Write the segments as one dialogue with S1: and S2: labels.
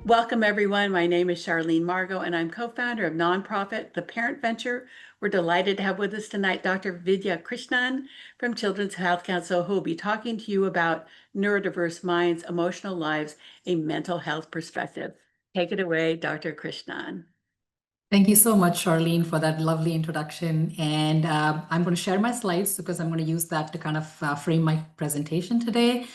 S1: Welcome, everyone. My name is Charlene Margot, and I'm co-founder of nonprofit The Parent Venture. We're delighted to have with us tonight Dr. Vidya Krishnan from Children's Health Council, who will be talking to you about neurodiverse minds, emotional lives, a mental health perspective. Take it away, Dr. Krishnan.
S2: Thank you so much, Charlene, for that lovely introduction. And I'm going to share my slides because I'm going to use that to kind of frame my presentation today.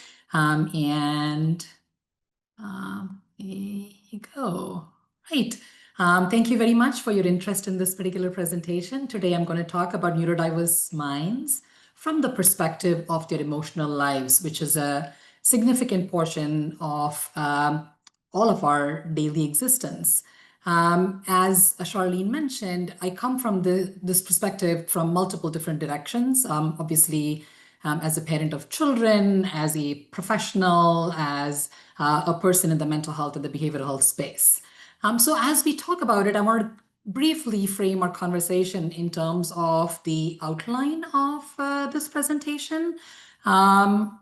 S2: Here you go. Right. Thank you very much for your interest in this particular presentation. Today, I'm going to talk about neurodiverse minds from the perspective of their emotional lives, which is a significant portion of all of our daily existence. As Charlene mentioned, I come from this perspective from multiple different directions. Obviously, as a parent of children, as a professional, as a person in the mental health and the behavioral health space. So as we talk about it, I want to briefly frame our conversation in terms of the outline of this presentation. I'm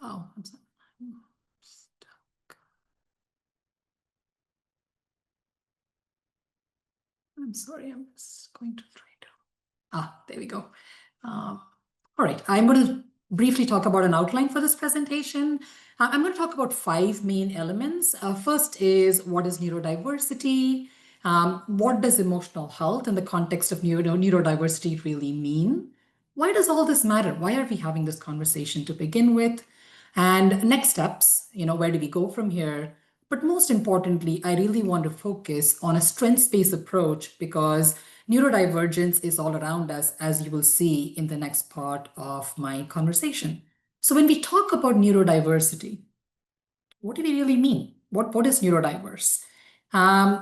S2: sorry. I'm sorry, I'm just going to try to. There we go. All right, I'm going to briefly talk about an outline for this presentation. I'm going to talk about 5 main elements. First is, what is neurodiversity? What does emotional health in the context of neurodiversity really mean? Why does all this matter? Why are we having this conversation to begin with? And next steps, where do we go from here? But most importantly, I really want to focus on a strengths-based approach because neurodivergence is all around us, as you will see in the next part of my conversation. So when we talk about neurodiversity, what do we really mean? What is neurodiverse?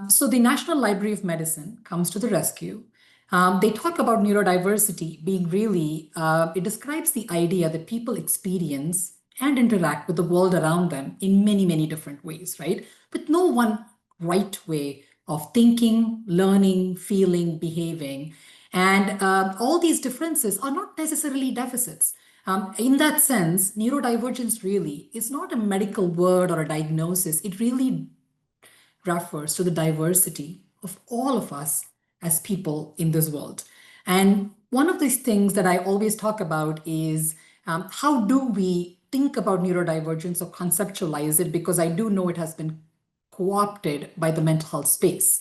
S2: So the National Library of Medicine comes to the rescue. They talk about neurodiversity being really, it describes the idea that people experience and interact with the world around them in many, many different ways, right? With no one right way of thinking, learning, feeling, behaving. And all these differences are not necessarily deficits. In that sense, neurodivergence really is not a medical word or a diagnosis. It really refers to the diversity of all of us as people in this world. And one of these things that I always talk about is how do we think about neurodivergence or conceptualize it, because I do know it has been co-opted by the mental health space.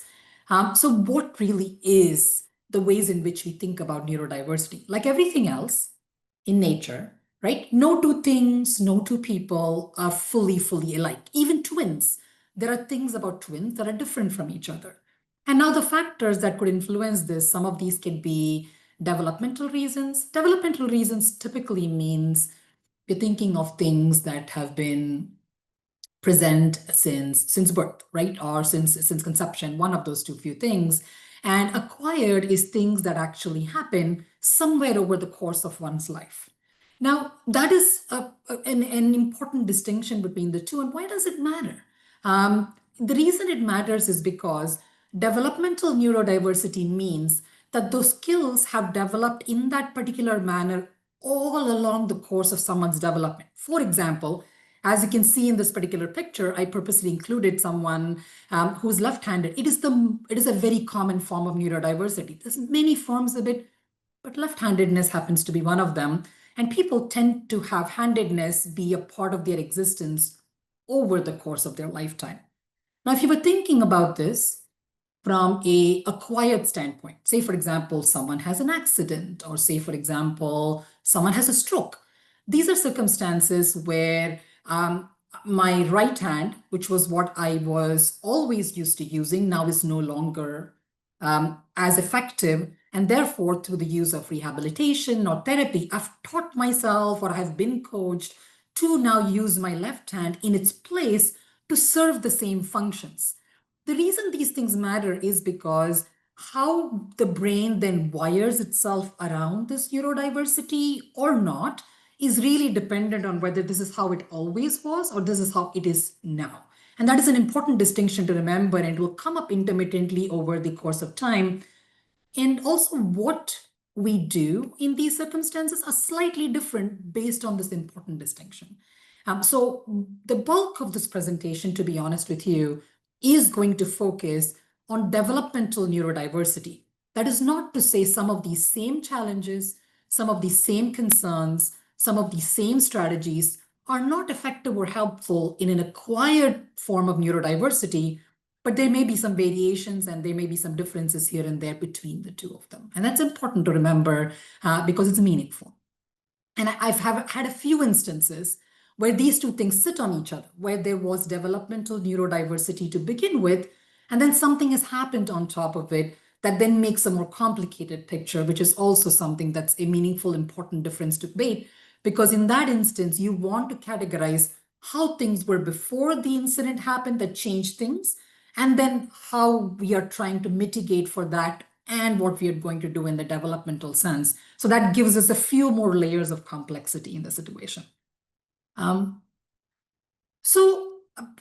S2: So what really is the ways in which we think about neurodiversity? Like everything else in nature, right? No two things, no two people are fully alike. Even twins, there are things about twins that are different from each other. And now the factors that could influence this, some of these can be developmental reasons. Developmental reasons typically means we're thinking of things that have been present since birth, right? Or since conception, one of those few things. And acquired is things that actually happen somewhere over the course of one's life. Now, that is an important distinction between the two. And why does it matter? The reason it matters is because developmental neurodiversity means that those skills have developed in that particular manner all along the course of someone's development. For example, as you can see in this particular picture, I purposely included someone who's left-handed. It is a very common form of neurodiversity. There's many forms of it, but left-handedness happens to be one of them. And people tend to have handedness be a part of their existence over the course of their lifetime. Now, if you were thinking about this from an acquired standpoint, say, for example, someone has an accident, or say, for example, someone has a stroke. These are circumstances where my right hand, which was what I was always used to using, now is no longer as effective. And therefore, through the use of rehabilitation or therapy, I've taught myself or I've been coached to now use my left hand in its place to serve the same functions. The reason these things matter is because how the brain then wires itself around this neurodiversity or not is really dependent on whether this is how it always was or this is how it is now. And that is an important distinction to remember, and it will come up intermittently over the course of time. And also what we do in these circumstances are slightly different based on this important distinction. So the bulk of this presentation, to be honest with you, is going to focus on developmental neurodiversity. That is not to say some of these same challenges, some of these same concerns, some of these same strategies are not effective or helpful in an acquired form of neurodiversity, but there may be some variations and there may be some differences here and there between the two of them. And that's important to remember because it's meaningful. And I've had a few instances where these two things sit on each other, where there was developmental neurodiversity to begin with, and then something has happened on top of it that then makes a more complicated picture, which is also something that's a meaningful, important difference to debate. Because in that instance, you want to categorize how things were before the incident happened that changed things, and then how we are trying to mitigate for that and what we are going to do in the developmental sense. So that gives us a few more layers of complexity in the situation. So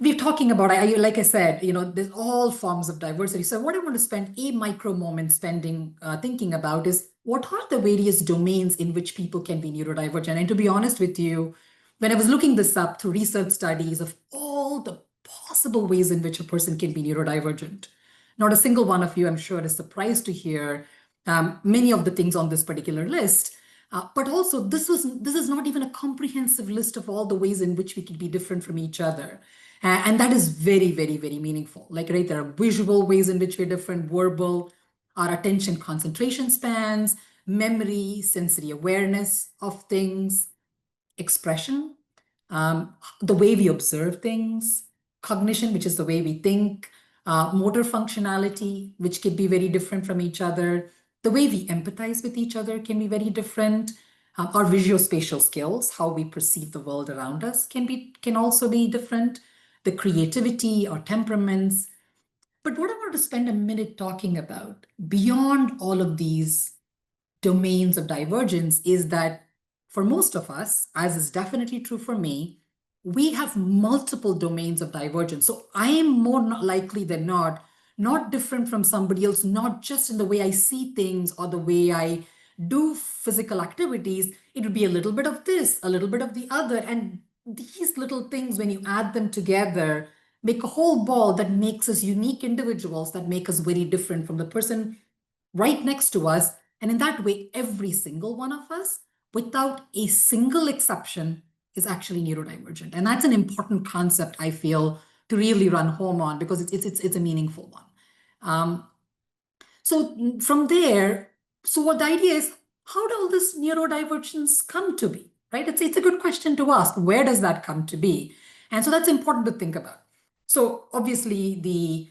S2: we're talking about, like I said, there's all forms of diversity. So what I want to spend a micro moment thinking about is what are the various domains in which people can be neurodivergent? And to be honest with you, when I was looking this up through research studies of all the possible ways in which a person can be neurodivergent, not a single one of you, I'm sure, is surprised to hear many of the things on this particular list. But also, this is not even a comprehensive list of all the ways in which we can be different from each other. And that is very, very, very meaningful. Like, right, there are visual ways in which we're different, verbal, our attention concentration spans, memory, sensory awareness of things, expression, the way we observe things, cognition, which is the way we think, motor functionality, which can be very different from each other. The way we empathize with each other can be very different. Our visuospatial skills, how we perceive the world around us, can also be different. The creativity, our temperaments. But what I want to spend a minute talking about beyond all of these domains of divergence is that for most of us, as is definitely true for me, we have multiple domains of divergence. So I am more likely than not different from somebody else, not just in the way I see things or the way I do physical activities. It would be a little bit of this, a little bit of the other. And these little things, when you add them together, make a whole ball that makes us unique individuals, that make us very different from the person right next to us. And in that way, every single one of us, without a single exception, is actually neurodivergent. And that's an important concept, I feel, to really run home on because it's a meaningful one. So from there, so what the idea is, how do all this neurodivergence come to be, right? It's a good question to ask. Where does that come to be? And so that's important to think about. So obviously, the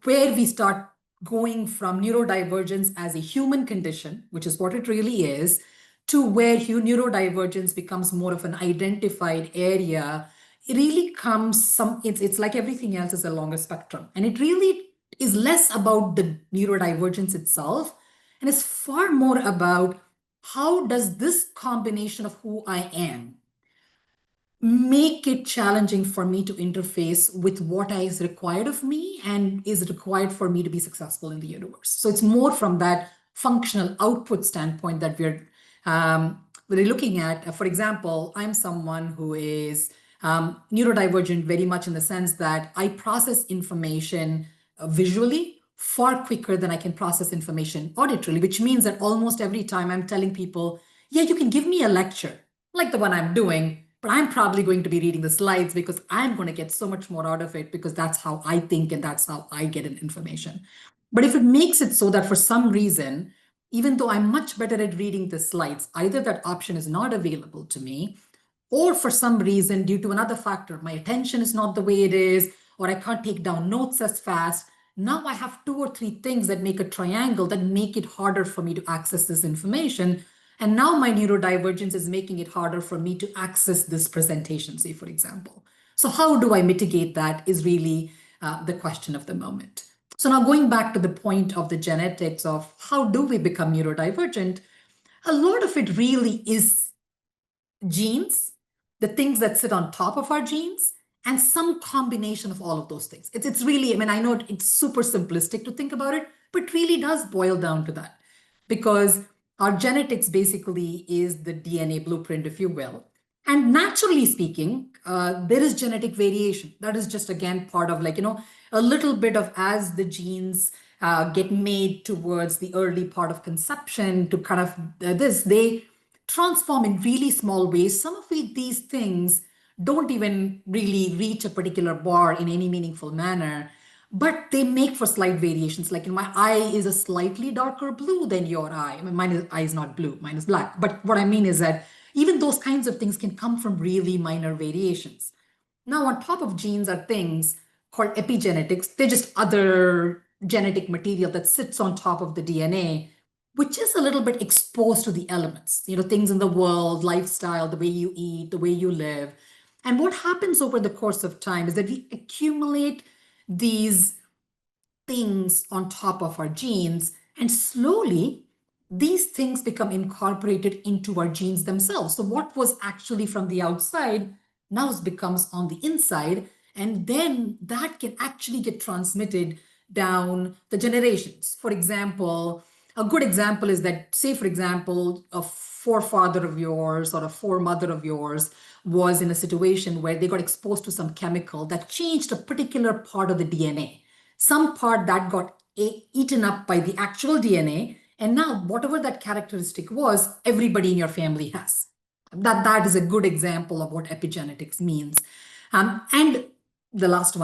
S2: where we start going from neurodivergence as a human condition, which is what it really is, to where neurodivergence becomes more of an identified area, it really comes it's like everything else is a longer spectrum. And it really is less about the neurodivergence itself, and it's far more about how does this combination of who I am make it challenging for me to interface with what is required of me and is required for me to be successful in the universe. So it's more from that functional output standpoint that we're looking at. For example, I'm someone who is neurodivergent very much in the sense that I process information visually far quicker than I can process information auditorily, which means that almost every time I'm telling people, yeah, you can give me a lecture like the one I'm doing, but I'm probably going to be reading the slides because I'm going to get so much more out of it because that's how I think and that's how I get information. But if it makes it so that for some reason, even though I'm much better at reading the slides, either that option is not available to me, or for some reason, due to another factor, my attention is not the way it is, or I can't take down notes as fast, now I have 2 or 3 things that make a triangle that make it harder for me to access this information. And now my neurodivergence is making it harder for me to access this presentation, say, for example. So how do I mitigate that is really the question of the moment. So now going back to the point of the genetics of how do we become neurodivergent, a lot of it really is genes, the things that sit on top of our genes, and some combination of all of those things. It's really, I mean, I know it's super simplistic to think about it, but really does boil down to that. Because our genetics basically is the DNA blueprint, if you will. And naturally speaking, there is genetic variation. That is just, again, part of a little bit of as the genes get made towards the early part of conception to kind of they transform in really small ways. Some of these things don't even really reach a particular bar in any meaningful manner, but they make for slight variations. Like my eye is a slightly darker blue than your eye. I mean, eye is not blue, mine is black. But what I mean is that even those kinds of things can come from really minor variations. Now, on top of genes are things called epigenetics. They're just other genetic material that sits on top of the DNA, which is a little bit exposed to the elements, things in the world, lifestyle, the way you eat, the way you live. And what happens over the course of time is that we accumulate these things on top of our genes, and slowly these things become incorporated into our genes themselves. So what was actually from the outside now becomes on the inside, and then that can actually get transmitted down the generations. For example, a good example is that, say, for example, a forefather of yours or a foremother of yours was in a situation where they got exposed to some chemical that changed a particular part of the DNA. Some part that got eaten up by the actual DNA, and now whatever that characteristic was, everybody in your family has. That is a good example of what epigenetics means. And the last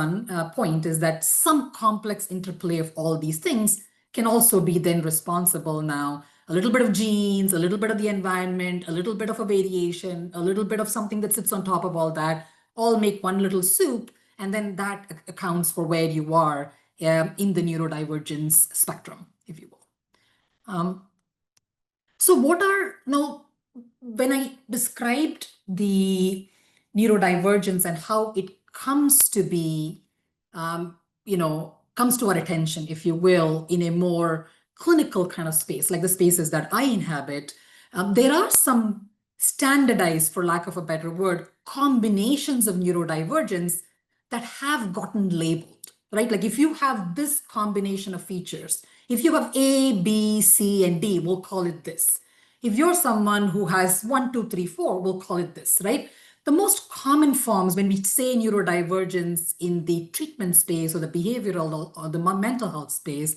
S2: point is that some complex interplay of all these things can also be then responsible now. A little bit of genes, a little bit of the environment, a little bit of a variation, a little bit of something that sits on top of all that, all make one little soup, and then that accounts for where you are in the neurodivergence spectrum, if you will. So when I described the neurodivergence and how it comes to be, comes to our attention, if you will, in a more clinical kind of space, like the spaces that I inhabit, there are some standardized, for lack of a better word, combinations of neurodivergence that have gotten labeled, right? Like if you have this combination of features, if you have A, B, C, and D, we'll call it this. If you're someone who has 1, 2, 3, 4, we'll call it this, right? The most common forms when we say neurodivergence in the treatment space or the behavioral or the mental health space,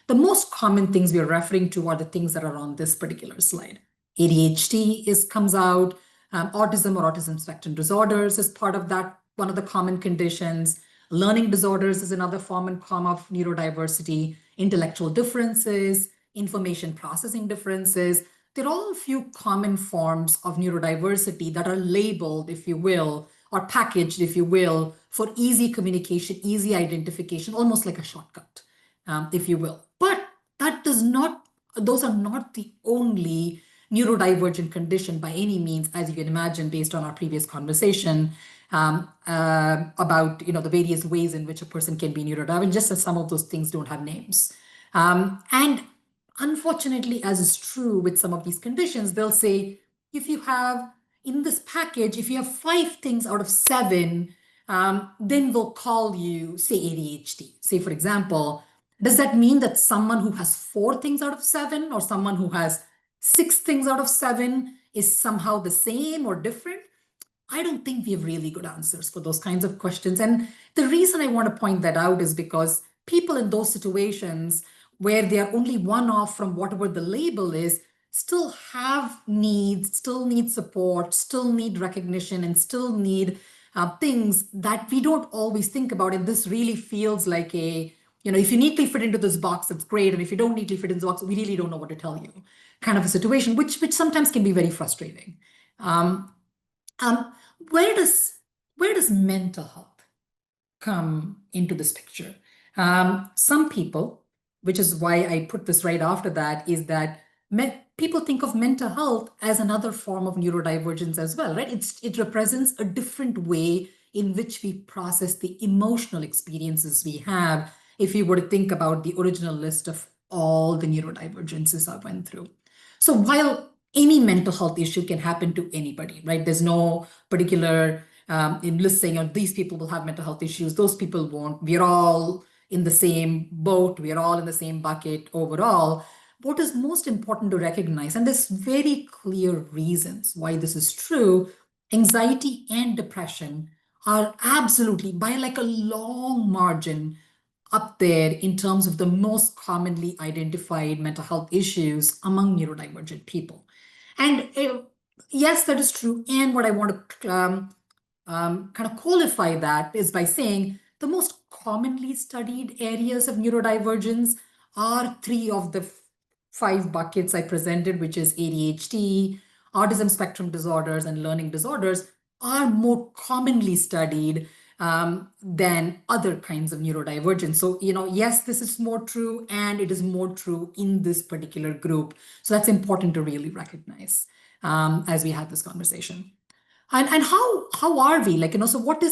S2: the most common things we're referring to are the things that are on this particular slide. ADHD comes out, autism or autism spectrum disorders is part of that, one of the common conditions. Learning disorders is another form of neurodiversity. Intellectual differences, information processing differences. There are all a few common forms of neurodiversity that are labeled, if you will, or packaged, if you will, for easy communication, easy identification, almost like a shortcut, if you will. But those are not the only neurodivergent condition by any means, as you can imagine, based on our previous conversation about the various ways in which a person can be neurodivergent, just as some of those things don't have names. And unfortunately, as is true with some of these conditions, they'll say, if you have, in this package, if you have 5 things out of 7, then we'll call you, say, ADHD. Say, for example, does that mean that someone who has 4 things out of 7 or someone who has 6 things out of 7 is somehow the same or different? I don't think we have really good answers for those kinds of questions. And the reason I want to point that out is because people in those situations where they are only one off from whatever the label is, still have needs, still need support, still need recognition, and still need things that we don't always think about. And this really feels like if you neatly fit into this box, it's great. And if you don't neatly fit into the box, we really don't know what to tell you, kind of a situation, which sometimes can be very frustrating. Where does mental health come into this picture? Some people, which is why I put this right after that, is that people think of mental health as another form of neurodivergence as well, right? It represents a different way in which we process the emotional experiences we have, if you were to think about the original list of all the neurodivergences I went through. So while any mental health issue can happen to anybody, right? There's no particular in list saying, these people will have mental health issues, those people won't. We're all in the same boat. We're all in the same bucket overall. What is most important to recognize, and there's very clear reasons why this is true, anxiety and depression are absolutely by like a long margin up there in terms of the most commonly identified mental health issues among neurodivergent people. And yes, that is true. And what I want to kind of qualify that is by saying the most commonly studied areas of neurodivergence are three of the five buckets I presented, which is ADHD, autism spectrum disorders, and learning disorders, are more commonly studied than other kinds of neurodivergence. So, yes, this is more true, and it is more true in this particular group. So that's important to really recognize as we have this conversation. And how are we, like, so what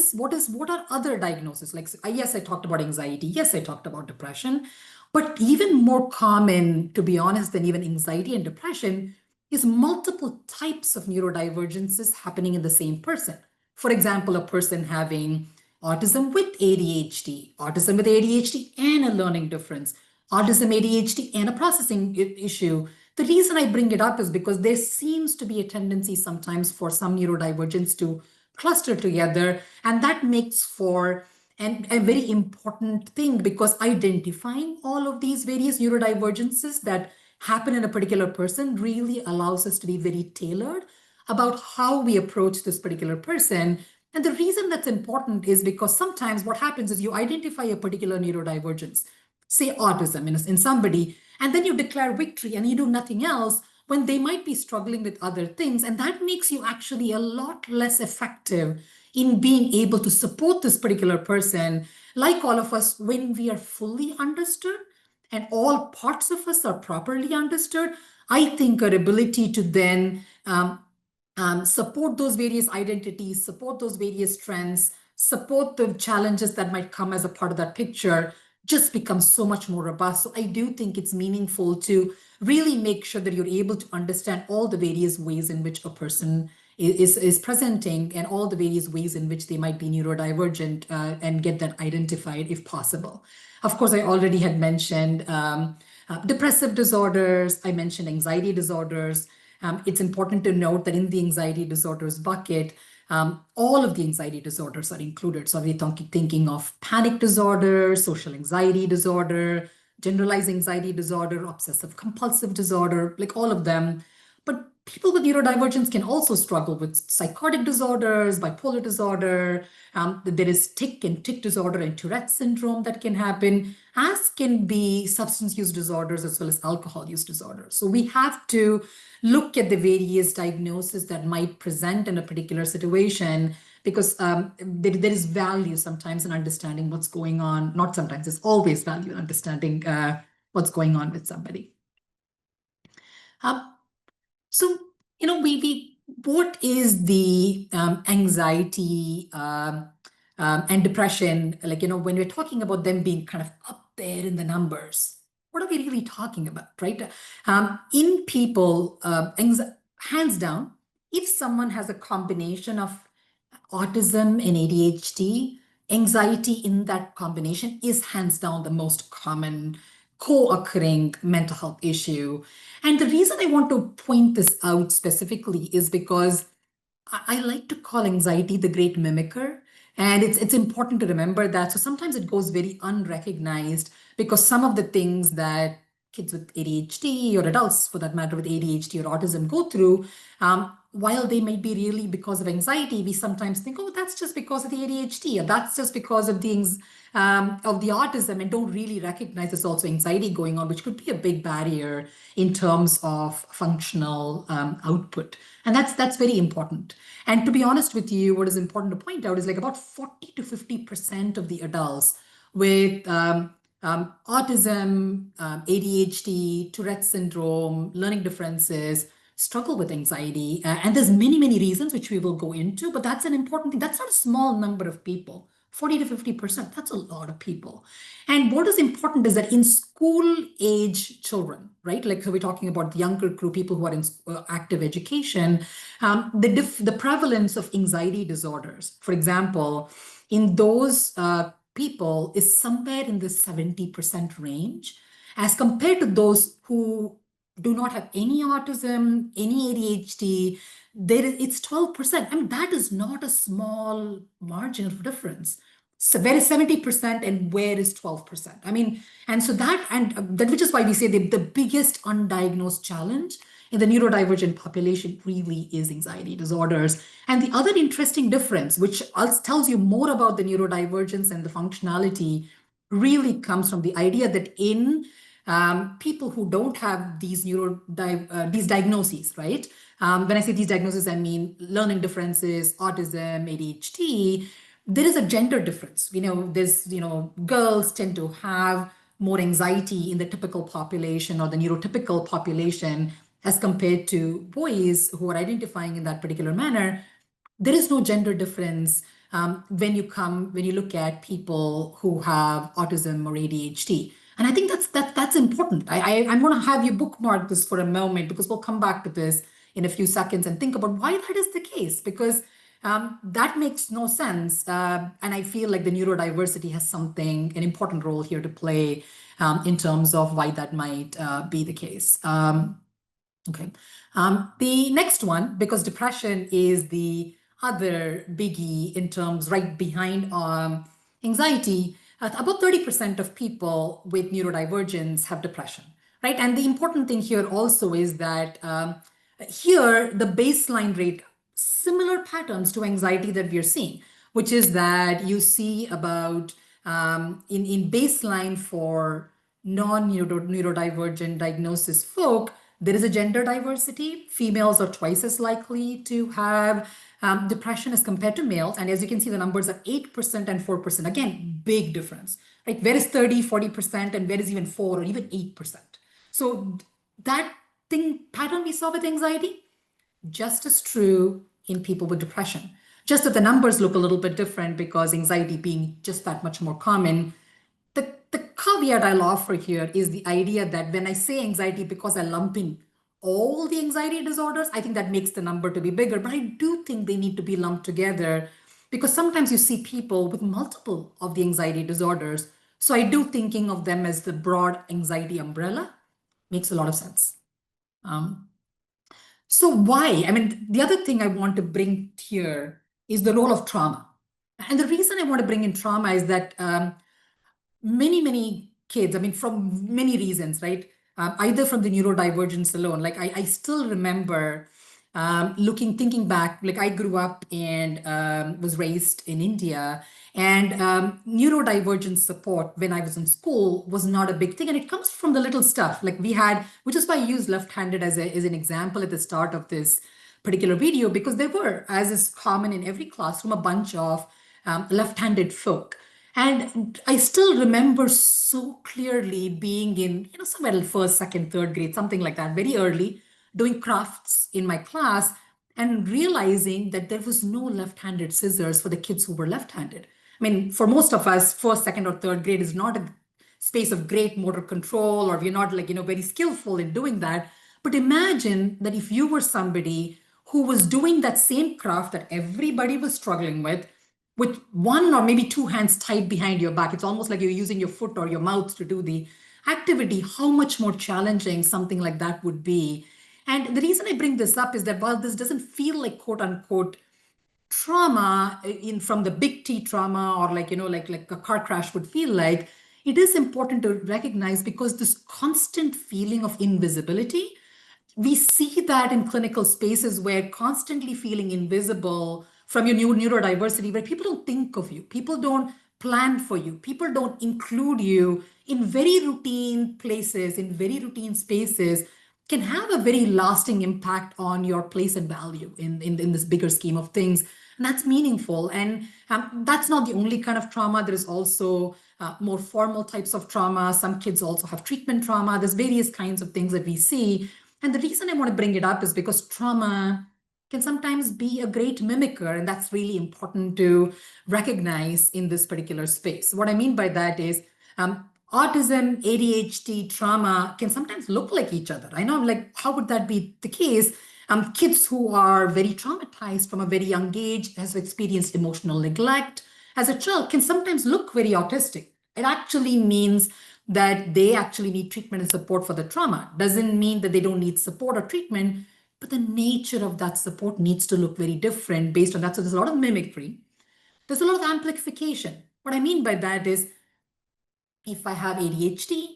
S2: are other diagnoses? Like, yes, I talked about anxiety, yes, I talked about depression, but even more common, to be honest, than even anxiety and depression is multiple types of neurodivergences happening in the same person. For example, a person having autism with ADHD, autism with ADHD and a learning difference, autism, ADHD, and a processing issue. The reason I bring it up is because there seems to be a tendency sometimes for some neurodivergence to cluster together, and that makes for a very important thing, because identifying all of these various neurodivergences that happen in a particular person really allows us to be very tailored about how we approach this particular person. And the reason that's important is because sometimes what happens is you identify a particular neurodivergence, say autism in somebody, and then you declare victory and you do nothing else when they might be struggling with other things. And that makes you actually a lot less effective in being able to support this particular person, like all of us, when we are fully understood and all parts of us are properly understood. I think our ability to then support those various identities, support those various trends, support the challenges that might come as a part of that picture just becomes so much more robust. So I do think it's meaningful to really make sure that you're able to understand all the various ways in which a person is presenting and all the various ways in which they might be neurodivergent and get that identified if possible. Of course, I already had mentioned depressive disorders. I mentioned anxiety disorders. It's important to note that in the anxiety disorders bucket, all of the anxiety disorders are included. So we're thinking of panic disorder, social anxiety disorder, generalized anxiety disorder, obsessive compulsive disorder, like all of them. But people with neurodivergence can also struggle with psychotic disorders, bipolar disorder. There is tic and tic disorder and Tourette syndrome that can happen, as can be substance use disorders as well as alcohol use disorders. So we have to look at the various diagnoses that might present in a particular situation, because there is value sometimes in understanding what's going on. Not sometimes, there's always value in understanding what's going on with somebody. So, what is the anxiety and depression, like, when we're talking about them being kind of up there in the numbers, what are we really talking about, right? In people, hands down, if someone has a combination of autism and ADHD, anxiety in that combination is hands down the most common co-occurring mental health issue. And the reason I want to point this out specifically is because I like to call anxiety the great mimicker. And it's important to remember that. So sometimes it goes very unrecognized, because some of the things that kids with ADHD, or adults for that matter with ADHD or autism, go through, while they may be really because of anxiety, we sometimes think, oh, that's just because of the ADHD, or that's just because of the autism, and don't really recognize there's also anxiety going on, which could be a big barrier in terms of functional output. And that's very important. And to be honest with you, what is important to point out is like about 40 to 50% of the adults with autism, ADHD, Tourette syndrome, learning differences struggle with anxiety. And there's many, many reasons which we will go into, but that's an important thing. That's not a small number of people. 40 to 50%, that's a lot of people. And what is important is that in school age children, right? Like, so we're talking about the younger group, people who are in active education, the prevalence of anxiety disorders, for example, in those people is somewhere in the 70% range, as compared to those who do not have any autism, any ADHD, it's 12%. I mean, that is not a small margin of difference. So where is 70% and where is 12%? I mean, and so that which is why we say the biggest undiagnosed challenge in the neurodivergent population really is anxiety disorders. And the other interesting difference, which tells you more about the neurodivergence and the functionality, really comes from the idea that in people who don't have these these diagnoses, right? When I say these diagnoses, I mean learning differences, autism, ADHD. There is a gender difference. Girls tend to have more anxiety in the typical population or the neurotypical population as compared to boys who are identifying in that particular manner. There is no gender difference when you look at people who have autism or ADHD. And I think that's important. I'm going to have you bookmark this for a moment because we'll come back to this in a few seconds and think about why that is the case, because that makes no sense. And I feel like the neurodiversity has an important role here to play in terms of why that might be the case. Okay. The next one, because depression is the other biggie in terms right behind anxiety, about 30% of people with neurodivergence have depression, right? And the important thing here also is that here the baseline rate, similar patterns to anxiety that we are seeing, which is that you see about in baseline for non-neurodivergent diagnosis folk, there is a gender diversity. Females are twice as likely to have depression as compared to males. And as you can see, the numbers are 8% and 4%. Again, big difference, right? Where is 30, 40%, and where is even 4 or even 8%? So that pattern we saw with anxiety, just as true in people with depression. Just that the numbers look a little bit different because anxiety being just that much more common. The caveat I'll offer here is the idea that when I say anxiety, because I lump in all the anxiety disorders, I think that makes the number to be bigger. But I do think they need to be lumped together because sometimes you see people with multiple of the anxiety disorders. So I do thinking of them as the broad anxiety umbrella makes a lot of sense. So why? I mean, the other thing I want to bring here is the role of trauma. And the reason I want to bring in trauma is that many kids, I mean, from many reasons, right? Either from the neurodivergence alone, like I still remember thinking back, like I grew up and was raised in India, and neurodivergent support when I was in school was not a big thing. And it comes from the little stuff like we had, which is why I use left-handed as an example at the start of this particular video, because there were, as is common in every classroom, a bunch of left-handed folk. And I still remember so clearly being in, somewhere in first, second, third grade, something like that, very early, doing crafts in my class and realizing that there was no left-handed scissors for the kids who were left-handed. I mean, for most of us, first, second, or third grade is not a space of great motor control, or we're not very skillful in doing that. But imagine that if you were somebody who was doing that same craft that everybody was struggling with one or maybe two hands tied behind your back. It's almost like you're using your foot or your mouth to do the activity. How much more challenging something like that would be. And the reason I bring this up is that while this doesn't feel like quote unquote trauma from the big T trauma or like a car crash would feel like, it is important to recognize because this constant feeling of invisibility, we see that in clinical spaces where constantly feeling invisible from your neurodiversity, where people don't think of you, people don't plan for you, people don't include you in very routine places, in very routine spaces, can have a very lasting impact on your place and value in this bigger scheme of things. And that's meaningful. And that's not the only kind of trauma. There is also more formal types of trauma. Some kids also have treatment trauma. There's various kinds of things that we see. And the reason I want to bring it up is because trauma can sometimes be a great mimicker, and that's really important to recognize in this particular space. What I mean by that is autism, ADHD, trauma can sometimes look like each other. I know, like, how would that be the case? Kids who are very traumatized from a very young age, has experienced emotional neglect as a child, can sometimes look very autistic. It actually means that they actually need treatment and support for the trauma. Doesn't mean that they don't need support or treatment. but the nature of that support needs to look very different based on that. So there's a lot of mimicry. There's a lot of amplification. What I mean by that is if I have ADHD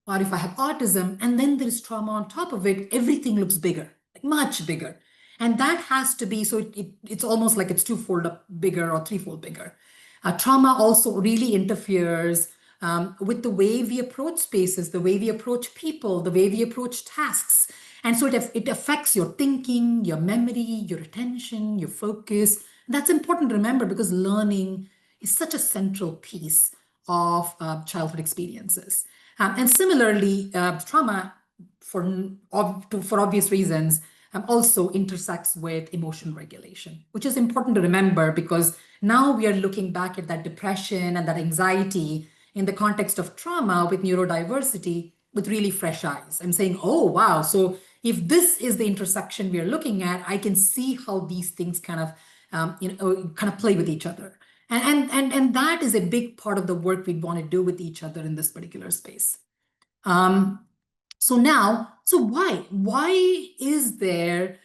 S2: or if I have autism and then there is trauma on top of it, everything looks bigger, like much bigger. And that has to be, so it's almost like it's twofold up bigger or threefold bigger. Trauma also really interferes with the way we approach spaces, the way we approach people, the way we approach tasks. And so it affects your thinking, your memory, your attention, your focus. That's important to remember because learning is such a central piece of childhood experiences. And similarly, trauma, for obvious reasons, also intersects with emotion regulation, which is important to remember because now we are looking back at that depression and that anxiety in the context of trauma with neurodiversity with really fresh eyes and saying, oh, wow, so if this is the intersection we are looking at, I can see how these things kind of play with each other. And that is a big part of the work we want to do with each other in this particular space. So why is there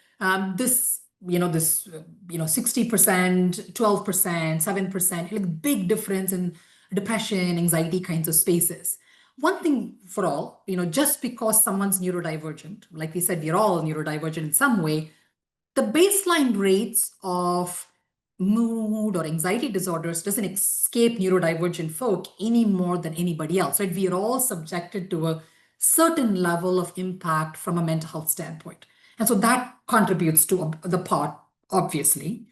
S2: this 60%, 12%, 7%, like big difference in depression, anxiety kinds of spaces? One thing for all, just because someone's neurodivergent, like we said, we're all neurodivergent in some way, the baseline rates of mood or anxiety disorders doesn't escape neurodivergent folk any more than anybody else, right? We are all subjected to a certain level of impact from a mental health standpoint. And so that contributes to the part, obviously.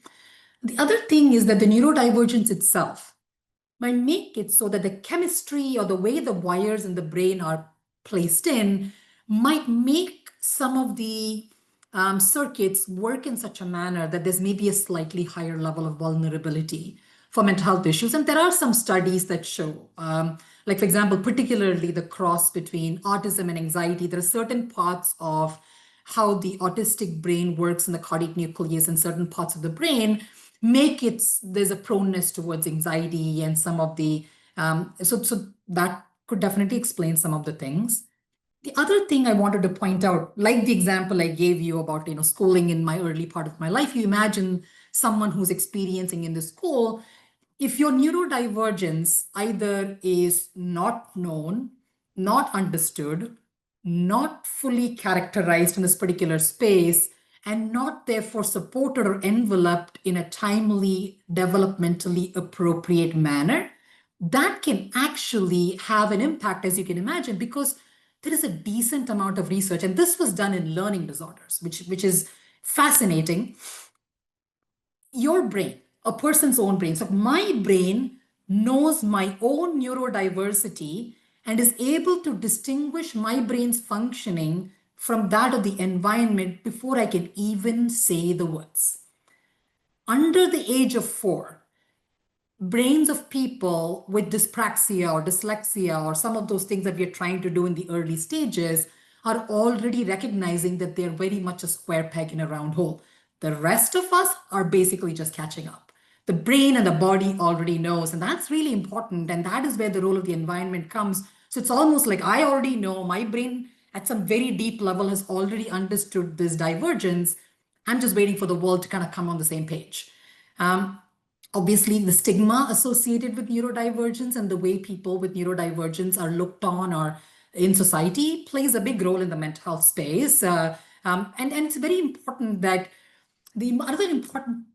S2: The other thing is that the neurodivergence itself might make it so that the chemistry or the way the wires in the brain are placed in might make some of the circuits work in such a manner that there's maybe a slightly higher level of vulnerability for mental health issues. And there are some studies that show, like for example, particularly the cross between autism and anxiety, there are certain parts of how the autistic brain works in the caudate nucleus and certain parts of the brain make it, there's a proneness towards anxiety and some of the, so that could definitely explain some of the things. The other thing I wanted to point out, like the example I gave you about schooling in my early part of my life, you imagine someone who's experiencing in the school, if your neurodivergence either is not known, not understood, not fully characterized in this particular space, and not therefore supported or enveloped in a timely, developmentally appropriate manner, that can actually have an impact, as you can imagine, because there is a decent amount of research, and this was done in learning disorders, which is fascinating. Your brain, a person's own brain, so my brain knows my own neurodiversity and is able to distinguish my brain's functioning from that of the environment before I can even say the words. Under the age of 4, brains of people with dyspraxia or dyslexia or some of those things that we're trying to do in the early stages are already recognizing that they're very much a square peg in a round hole. The rest of us are basically just catching up. The brain and the body already knows, and that's really important. And that is where the role of the environment comes. So it's almost like I already know, my brain at some very deep level has already understood this divergence. I'm just waiting for the world to kind of come on the same page. Obviously, the stigma associated with neurodivergence and the way people with neurodivergence are looked on or in society plays a big role in the mental health space. And it's very important that the other important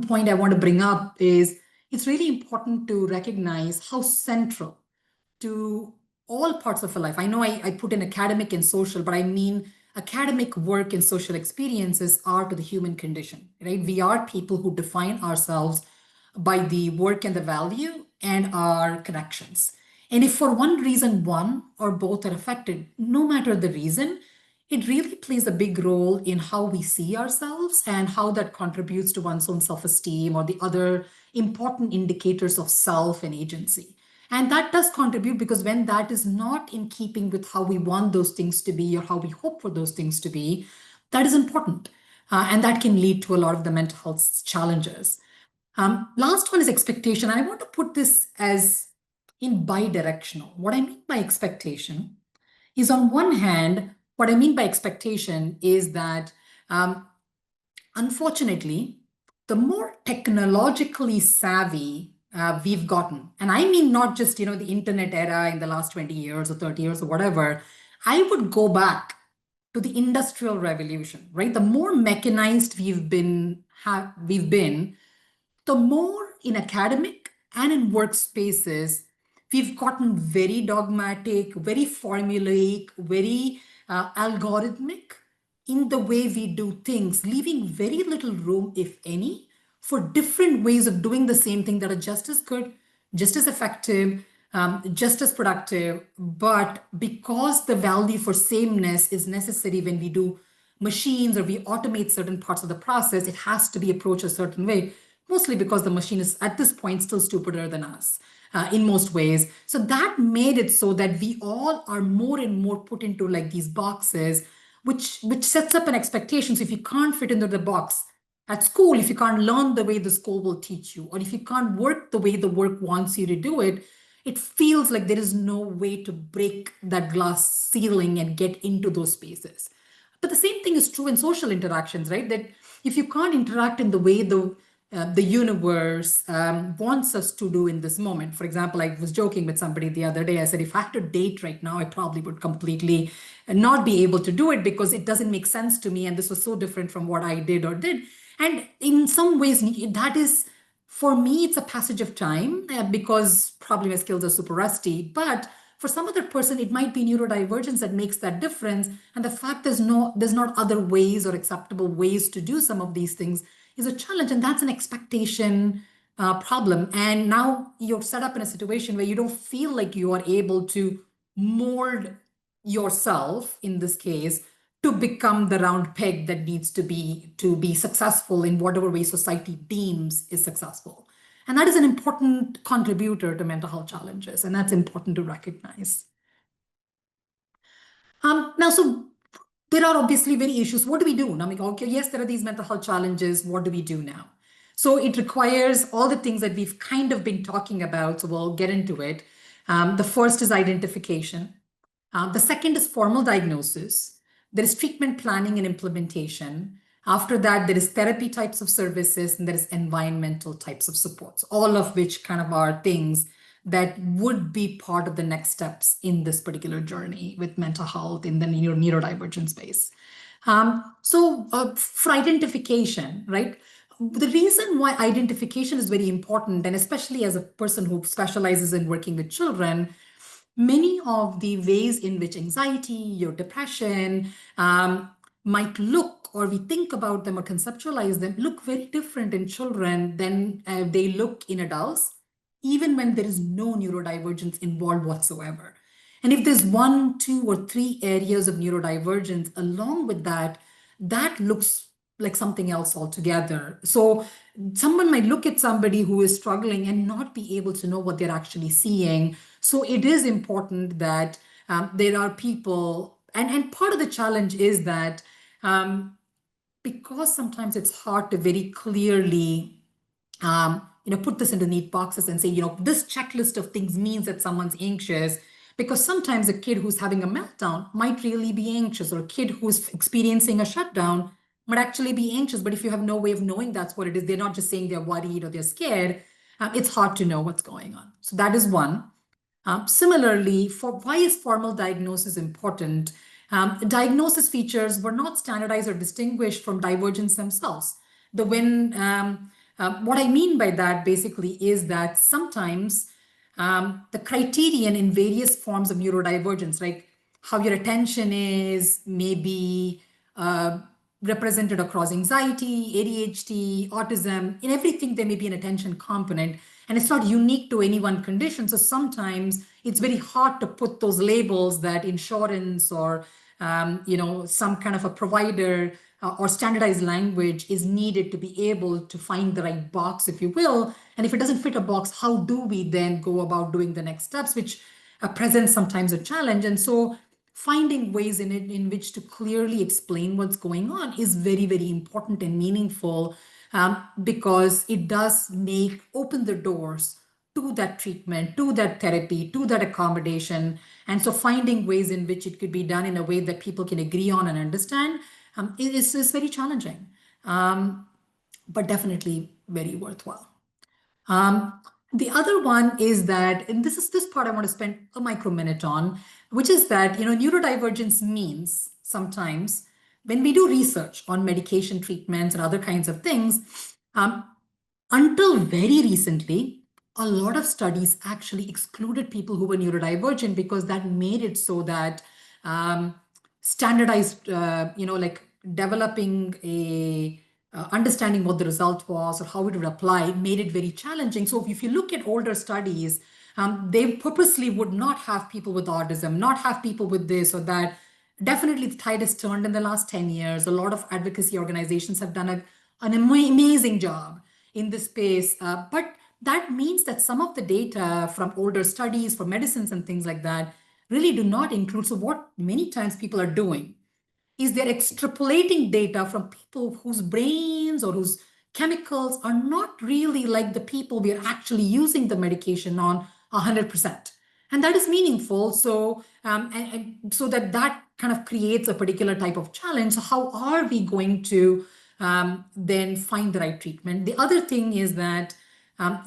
S2: point I want to bring up is it's really important to recognize how central to all parts of our life. I know I put in academic and social, but I mean academic work and social experiences are to the human condition, right? We are people who define ourselves by the work and the value and our connections. And if for one reason, one or both are affected, no matter the reason, it really plays a big role in how we see ourselves and how that contributes to one's own self-esteem or the other important indicators of self and agency. And that does contribute because when that is not in keeping with how we want those things to be or how we hope for those things to be, that is important. And that can lead to a lot of the mental health challenges. Last one is expectation. I want to put this as in bidirectional. What I mean by expectation is on one hand, what I mean by expectation is that unfortunately, the more technologically savvy we've gotten, and I mean not just the internet era in the last 20 years or 30 years or whatever, I would go back to the industrial revolution, right? The more mechanized we've been, the more in academic and in workspaces, we've gotten very dogmatic, very formulaic, very algorithmic in the way we do things, leaving very little room, if any, for different ways of doing the same thing that are just as good, just as effective, just as productive. But because the value for sameness is necessary when we do machines or we automate certain parts of the process, it has to be approached a certain way, mostly because the machine is at this point still stupider than us in most ways. So that made it so that we all are more and more put into like these boxes, which sets up an expectation. So if you can't fit into the box at school, if you can't learn the way the school will teach you, or if you can't work the way the work wants you to do it, it feels like there is no way to break that glass ceiling and get into those spaces. But the same thing is true in social interactions, right? That if you can't interact in the way the universe wants us to do in this moment. For example, I was joking with somebody the other day. I said, if I had to date right now, I probably would completely not be able to do it because it doesn't make sense to me. And this was so different from what I did or did. And in some ways, that is, for me, it's a passage of time because probably my skills are super rusty. But for some other person, it might be neurodivergence that makes that difference. And the fact there's not other ways or acceptable ways to do some of these things is a challenge. And that's an expectation problem. And now you're set up in a situation where you don't feel like you are able to mold yourself, in this case, to become the round peg that needs to be successful in whatever way society deems is successful. And that is an important contributor to mental health challenges, and that's important to recognize. Now, so there are obviously many issues. What do we do? I mean, okay, yes, there are these mental health challenges. What do we do now? So it requires all the things that we've kind of been talking about. So we'll get into it. The first is identification. The second is formal diagnosis. There is treatment planning and implementation. After that, there is therapy types of services, and there is environmental types of supports, all of which kind of are things that would be part of the next steps in this particular journey with mental health in the neurodivergent space. For identification, right? The reason why identification is very important, and especially as a person who specializes in working with children, many of the ways in which anxiety or depression might look, or we think about them or conceptualize them, look very different in children than they look in adults, even when there is no neurodivergence involved whatsoever. And if there's 1, 2, or 3 areas of neurodivergence along with that, that looks like something else altogether. So someone might look at somebody who is struggling and not be able to know what they're actually seeing. So it is important that there are people, and part of the challenge is that because sometimes it's hard to very clearly put this into neat boxes and say, this checklist of things means that someone's anxious, because sometimes a kid who's having a meltdown might really be anxious, or a kid who's experiencing a shutdown might actually be anxious. But if you have no way of knowing that's what it is, they're not just saying they're worried or they're scared, it's hard to know what's going on. So that is one. Similarly, why is formal diagnosis important? Diagnosis features were not standardized or distinguished from divergence themselves. What I mean by that basically is that sometimes the criterion in various forms of neurodivergence, like how your attention is, maybe represented across anxiety, ADHD, autism, in everything there may be an attention component, and it's not unique to any one condition. So sometimes it's very hard to put those labels that insurance or some kind of a provider or standardized language is needed to be able to find the right box, if you will. And if it doesn't fit a box, how do we then go about doing the next steps, which presents sometimes a challenge. And so finding ways in which to clearly explain what's going on is very, very important and meaningful, because it does open the doors to that treatment, to that therapy, to that accommodation. And so finding ways in which it could be done in a way that people can agree on and understand is very challenging, but definitely very worthwhile. The other one is that, and this part I want to spend a micro minute on, which is that, neurodivergence means sometimes when we do research on medication treatments and other kinds of things, until very recently, a lot of studies actually excluded people who were neurodivergent because that made it so that standardized, like developing a understanding what the result was or how it would apply made it very challenging. So if you look at older studies, they purposely would not have people with autism, not have people with this or that. Definitely the tide has turned in the last 10 years. A lot of advocacy organizations have done an amazing job in this space. But that means that some of the data from older studies for medicines and things like that really do not include. So what many times people are doing is they're extrapolating data from people whose brains or whose chemicals are not really like the people we are actually using the medication on 100%. And that is meaningful. So, and so that kind of creates a particular type of challenge. So how are we going to then find the right treatment? The other thing is that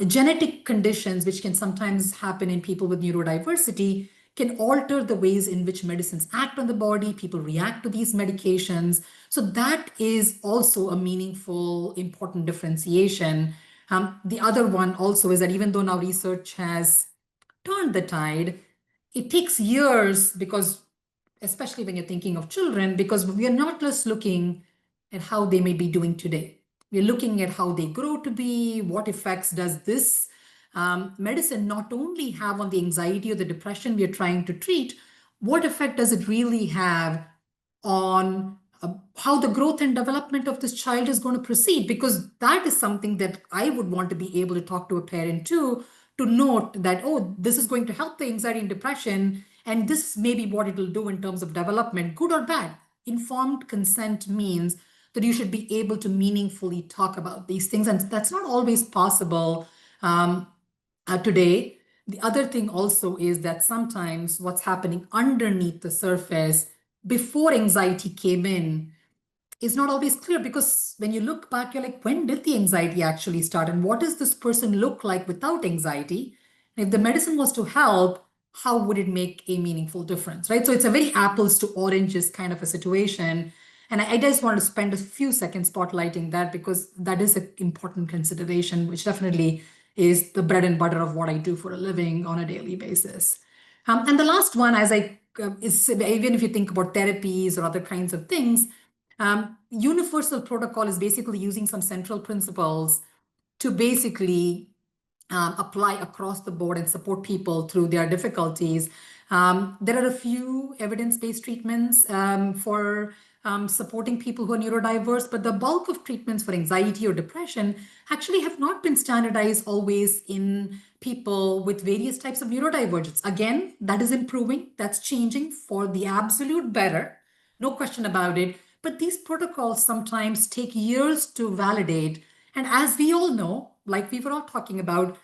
S2: genetic conditions, which can sometimes happen in people with neurodiversity, can alter the ways in which medicines act on the body, people react to these medications. So that is also a meaningful, important differentiation. The other one also is that even though now research has turned the tide, it takes years because, especially when you're thinking of children, because we are not just looking at how they may be doing today. We're looking at how they grow to be, what effects does this medicine not only have on the anxiety or the depression we are trying to treat, what effect does it really have on how the growth and development of this child is going to proceed? Because that is something that I would want to be able to talk to a parent to note that, oh, this is going to help the anxiety and depression, and this may be what it will do in terms of development, good or bad. Informed consent means that you should be able to meaningfully talk about these things, and that's not always possible today. The other thing also is that sometimes what's happening underneath the surface before anxiety came in is not always clear, because when you look back, you're like, when did the anxiety actually start? And what does this person look like without anxiety? And if the medicine was to help, how would it make a meaningful difference, right? So it's a very apples to oranges kind of a situation. And I just want to spend a few seconds spotlighting that, because that is an important consideration, which definitely is the bread and butter of what I do for a living on a daily basis. And the last one, is even if you think about therapies or other kinds of things, universal protocol is basically using some central principles to basically apply across the board and support people through their difficulties. There are a few evidence-based treatments for supporting people who are neurodiverse, but the bulk of treatments for anxiety or depression actually have not been standardized always in people with various types of neurodivergence. Again, that is improving, that's changing for the absolute better, no question about it. But these protocols sometimes take years to validate. And as we all know, like we were all talking about,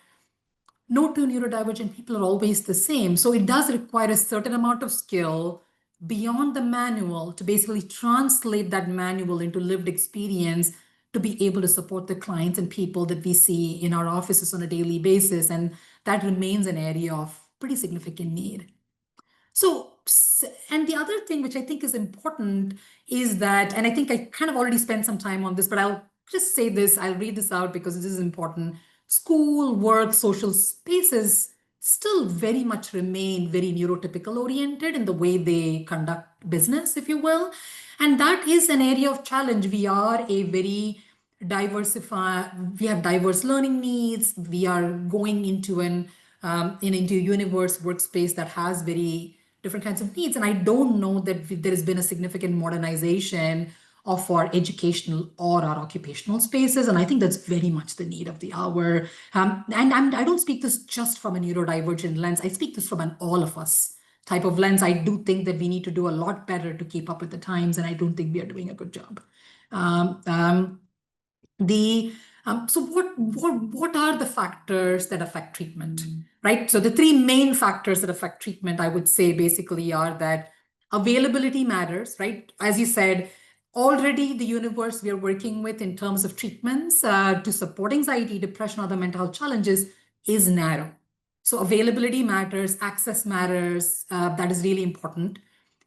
S2: no two neurodivergent people are always the same. So it does require a certain amount of skill beyond the manual to basically translate that manual into lived experience to be able to support the clients and people that we see in our offices on a daily basis. And that remains an area of pretty significant need. So, and the other thing which I think is important is that, and I think I kind of already spent some time on this, but I'll just say this, I'll read this out because this is important. School, work, social spaces still very much remain very neurotypical oriented in the way they conduct business, if you will. And that is an area of challenge. We are a very we have diverse learning needs. We are going into into a universe workspace that has very different kinds of needs. And I don't know that there has been a significant modernization of our educational or our occupational spaces. And I think that's very much the need of the hour. I don't speak this just from a neurodivergent lens. I speak this from an all of us type of lens. I do think that we need to do a lot better to keep up with the times. And I don't think we are doing a good job. So what are the factors that affect treatment, right? So the three main factors that affect treatment, I would say basically are that availability matters, right? As you said, already the universe we are working with in terms of treatments to support anxiety, depression, other mental health challenges is narrow. So availability matters, access matters, that is really important.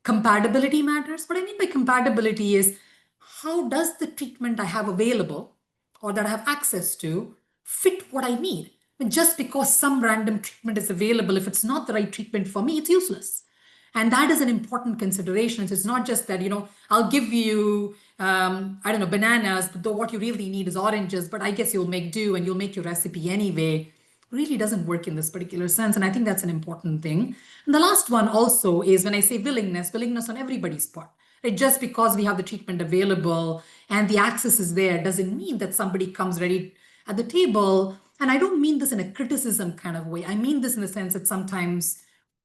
S2: Compatibility matters. What I mean by compatibility is how does the treatment I have available or that I have access to fit what I need? And just because some random treatment is available, if it's not the right treatment for me, it's useless. And that is an important consideration. So it's not just that, I'll give you, I don't know, bananas, but though what you really need is oranges, but I guess you'll make do and you'll make your recipe anyway. Really doesn't work in this particular sense. And I think that's an important thing. And the last one also is when I say willingness on everybody's part. Right? Just because we have the treatment available and the access is there doesn't mean that somebody comes ready at the table. And I don't mean this in a criticism kind of way. I mean this in the sense that sometimes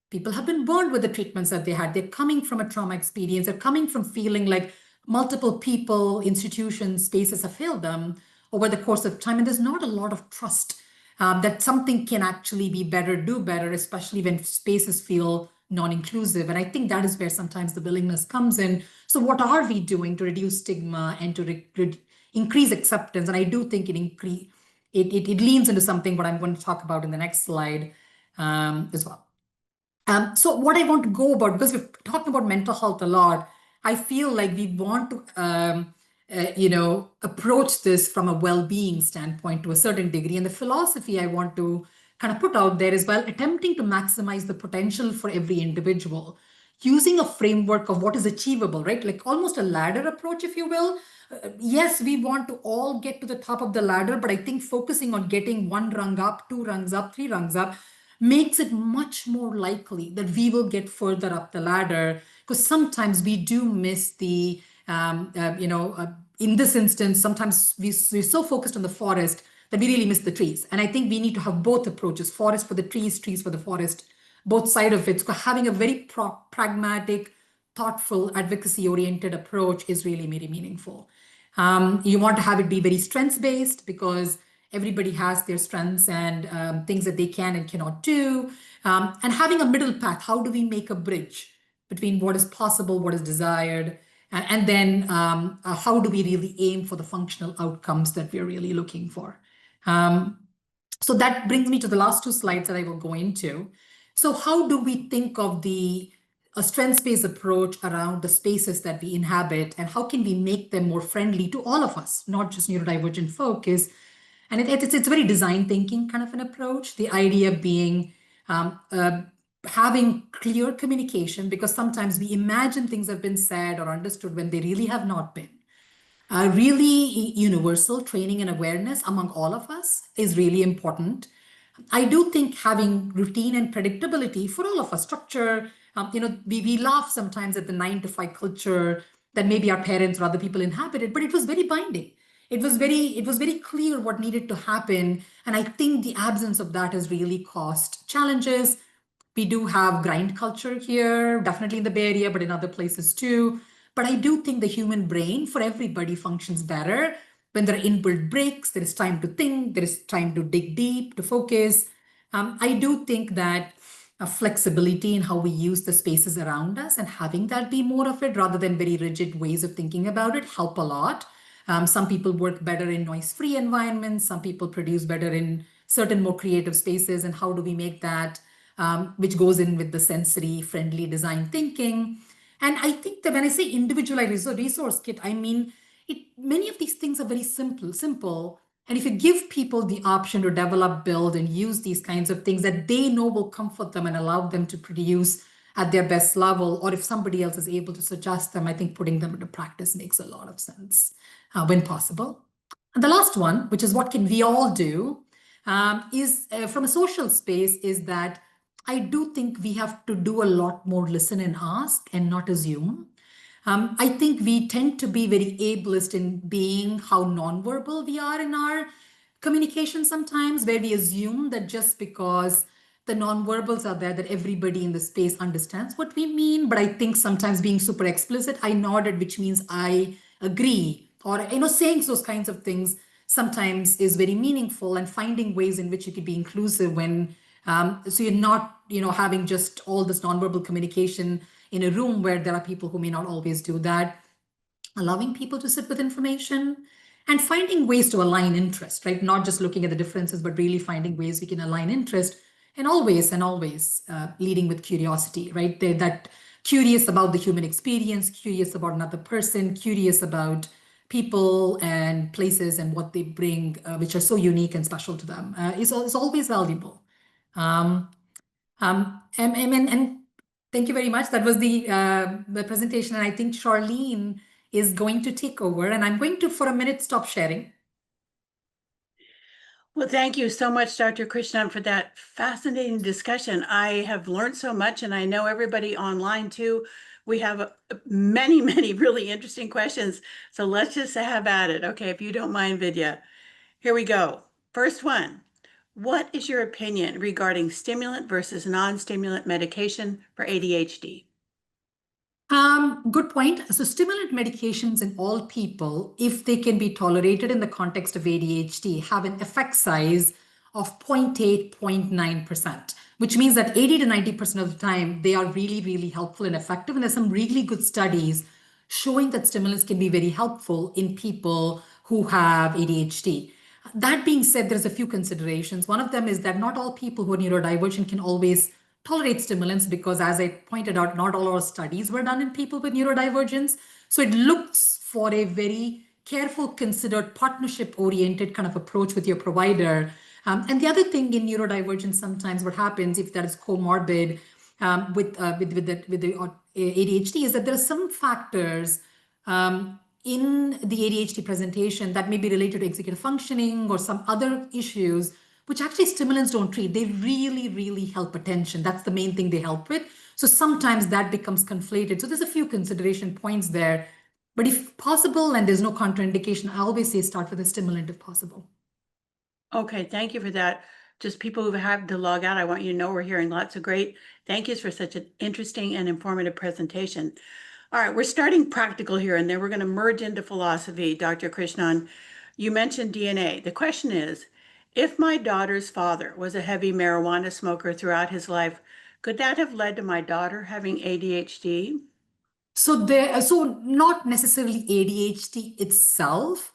S2: people have been burned with the treatments that they had. They're coming from a trauma experience. They're coming from feeling like multiple people, institutions, spaces have failed them over the course of time. And there's not a lot of trust that something can actually be better, do better, especially when spaces feel non-inclusive. And I think that is where sometimes the willingness comes in. So what are we doing to reduce stigma and to increase acceptance? And I do think it leans into something what I'm going to talk about in the next slide as well. So what I want to go about, because we're talking about mental health a lot, I feel like we want to, approach this from a well-being standpoint to a certain degree. And the philosophy I want to kind of put out there is, well, attempting to maximize the potential for every individual, using a framework of what is achievable, right? Like almost a ladder approach, if you will. Yes, we want to all get to the top of the ladder, but I think focusing on getting one rung up, two rungs up, three rungs up, makes it much more likely that we will get further up the ladder, because sometimes we do miss the, in this instance, sometimes we're so focused on the forest that we really miss the trees. And I think we need to have both approaches, forest for the trees, trees for the forest, both sides of it. So having a very pragmatic, thoughtful, advocacy-oriented approach is really very meaningful. You want to have it be very strengths-based because everybody has their strengths and things that they can and cannot do. And having a middle path, how do we make a bridge between what is possible, what is desired, and then how do we really aim for the functional outcomes that we're really looking for? So that brings me to the last two slides that I will go into. So how do we think of a strengths-based approach around the spaces that we inhabit, and how can we make them more friendly to all of us, not just neurodivergent folk? And it's very design thinking kind of an approach. The idea being having clear communication, because sometimes we imagine things have been said or understood when they really have not been. Really universal training and awareness among all of us is really important. I do think having routine and predictability for all of us, structure, we laugh sometimes at the 9-to-5 culture that maybe our parents or other people inhabited, but it was very binding. It was very clear what needed to happen. And I think the absence of that has really caused challenges. We do have grind culture here, definitely in the Bay Area, but in other places too. But I do think the human brain for everybody functions better when there are inbuilt breaks. There is time to think, there is time to dig deep, to focus. I do think that flexibility in how we use the spaces around us and having that be more of it rather than very rigid ways of thinking about it help a lot. Some people work better in noise-free environments. Some people produce better in certain more creative spaces. And how do we make that, which goes in with the sensory-friendly design thinking? And I think that when I say individualized resource kit, I mean, many of these things are very simple. And if you give people the option to develop, build, and use these kinds of things that they know will comfort them and allow them to produce at their best level, or if somebody else is able to suggest them, I think putting them into practice makes a lot of sense when possible. And the last one, which is what can we all do, is from a social space, is that I do think we have to do a lot more listen and ask and not assume. I think we tend to be very ableist in being how nonverbal we are in our communication sometimes, where we assume that just because the nonverbals are there, that everybody in the space understands what we mean. But I think sometimes being super explicit, I nodded, which means I agree, or saying those kinds of things sometimes is very meaningful, and finding ways in which you could be inclusive when so you're not, having just all this nonverbal communication in a room where there are people who may not always do that, allowing people to sit with information and finding ways to align interest, right? Not just looking at the differences, but really finding ways we can align interest, and always leading with curiosity, right? That curious about the human experience, curious about another person, curious about people and places and what they bring, which are so unique and special to them, is always valuable. Um, and thank you very much. That was the presentation, and I think Charlene is going to take over, and I'm going to, for a minute, stop sharing.
S1: Well, thank you so much, Dr. Krishnan, for that fascinating discussion. I have learned so much, and I know everybody online too. We have many, many really interesting questions. So let's just have at it. Okay, if you don't mind, Vidya. Here we go. First one. What is your opinion regarding stimulant versus non-stimulant medication for ADHD?
S2: Good point. So stimulant medications in all people, if they can be tolerated in the context of ADHD, have an effect size of 0.8, 0.9%, which means that 80 to 90% of the time, they are really, really helpful and effective. And there's some really good studies showing that stimulants can be very helpful in people who have ADHD. That being said, there's a few considerations. One of them is that not all people who are neurodivergent can always tolerate stimulants, because, as I pointed out, not all our studies were done in people with neurodivergence. So it looks for a very careful, considered, partnership-oriented kind of approach with your provider. And the other thing in neurodivergence, sometimes what happens if that is comorbid with the ADHD, is that there are some factors in the ADHD presentation that may be related to executive functioning or some other issues, which actually stimulants don't treat. They really, really help attention. That's the main thing they help with. So sometimes that becomes conflated. So there's a few consideration points there. But if possible and there's no contraindication, I always say start with a stimulant if possible.
S1: Okay, thank you for that. Just people who have to log out, I want you to know we're hearing lots of great thank yous for such an interesting and informative presentation. All right, we're starting practical here, and then we're going to merge into philosophy. Dr. Krishnan, you mentioned DNA. The question is, if my daughter's father was a heavy marijuana smoker throughout his life, could that have led to my daughter having ADHD?
S2: So not necessarily ADHD itself,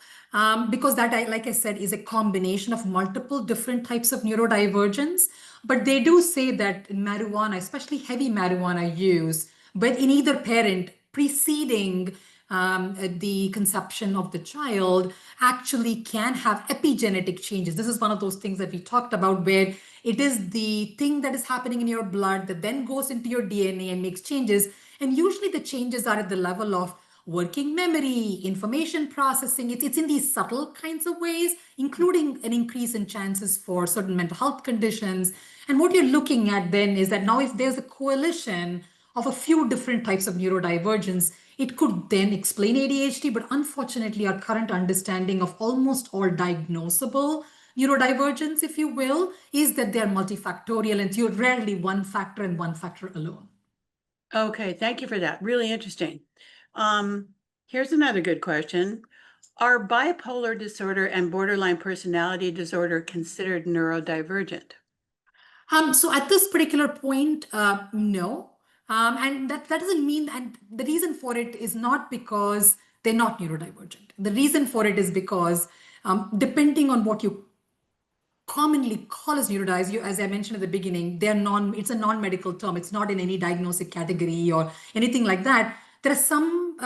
S2: because that, like I said, is a combination of multiple different types of neurodivergence. But they do say that marijuana, especially heavy marijuana use, but in either parent preceding the conception of the child, actually can have epigenetic changes. This is one of those things that we talked about, where it is the thing that is happening in your blood that then goes into your DNA and makes changes. And usually the changes are at the level of working memory, information processing. It's in these subtle kinds of ways, including an increase in chances for certain mental health conditions. And what you're looking at then is that now, if there's a coalition of a few different types of neurodivergence, it could then explain ADHD. But unfortunately, our current understanding of almost all diagnosable neurodivergence, if you will, is that they're multifactorial, and you're rarely one factor and one factor alone.
S1: Okay, thank you for that. Really interesting. Here's another good question. Are bipolar disorder and borderline personality disorder considered neurodivergent?
S2: So at this particular point, no. And that doesn't mean, and the reason for it is not because they're not neurodivergent. The reason for it is because depending on what you commonly call as neurodiverse, as I mentioned at the beginning, it's a non-medical term. It's not in any diagnostic category or anything like that. There are some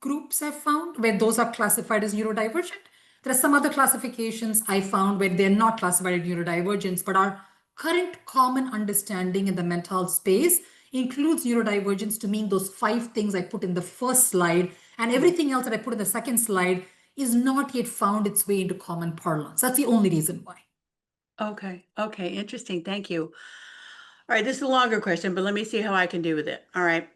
S2: groups I've found where those are classified as neurodivergent. There are some other classifications I found where they're not classified as neurodivergence, but our current common understanding in the mental health space includes neurodivergence to mean those 5 things I put in the first slide, and everything else that I put in the second slide is not yet found its way into common parlance. That's the only reason why.
S1: Okay, interesting. Thank you. All right, this is a longer question, but let me see how I can do with it. All right.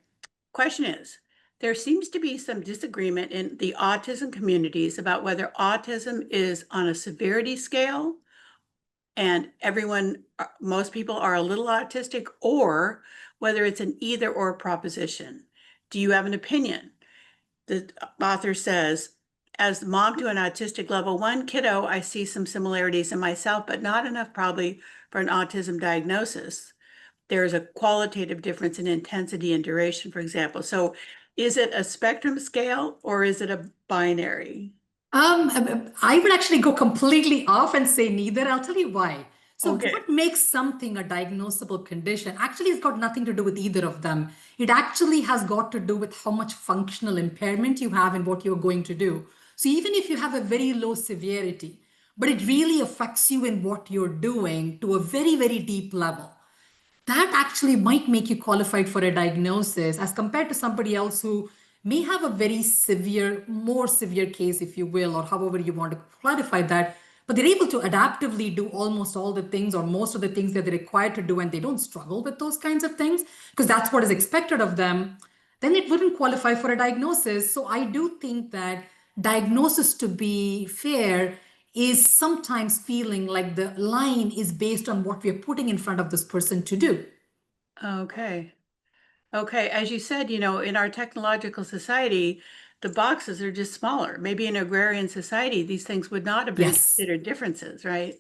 S1: Question is, there seems to be some disagreement in the autism communities about whether autism is on a severity scale and most people are a little autistic, or whether it's an either or proposition. Do you have an opinion? The author says, as mom to an autistic level 1 kiddo, I see some similarities in myself, but not enough probably for an autism diagnosis. There's a qualitative difference in intensity and duration, for example. So is it a spectrum scale or is it a binary?
S2: I would actually go completely off and say neither. I'll tell you why. So,
S1: Okay.
S2: what makes something a diagnosable condition actually has got nothing to do with either of them. It actually has got to do with how much functional impairment you have in what you're going to do. So, even if you have a very low severity, but it really affects you in what you're doing to a very, very deep level, that actually might make you qualified for a diagnosis as compared to somebody else who may have a very severe, more severe case, if you will, or however you want to clarify that, but they're able to adaptively do almost all the things or most of the things that they're required to do, and they don't struggle with those kinds of things because that's what is expected of them, then it wouldn't qualify for a diagnosis. So I do think that diagnosis, to be fair, is sometimes feeling like the line is based on what we're putting in front of this person to do.
S1: Okay. Okay. As you said, in our technological society, the boxes are just smaller. Maybe in agrarian society, these things would not have been
S2: Yes.
S1: considered differences, right?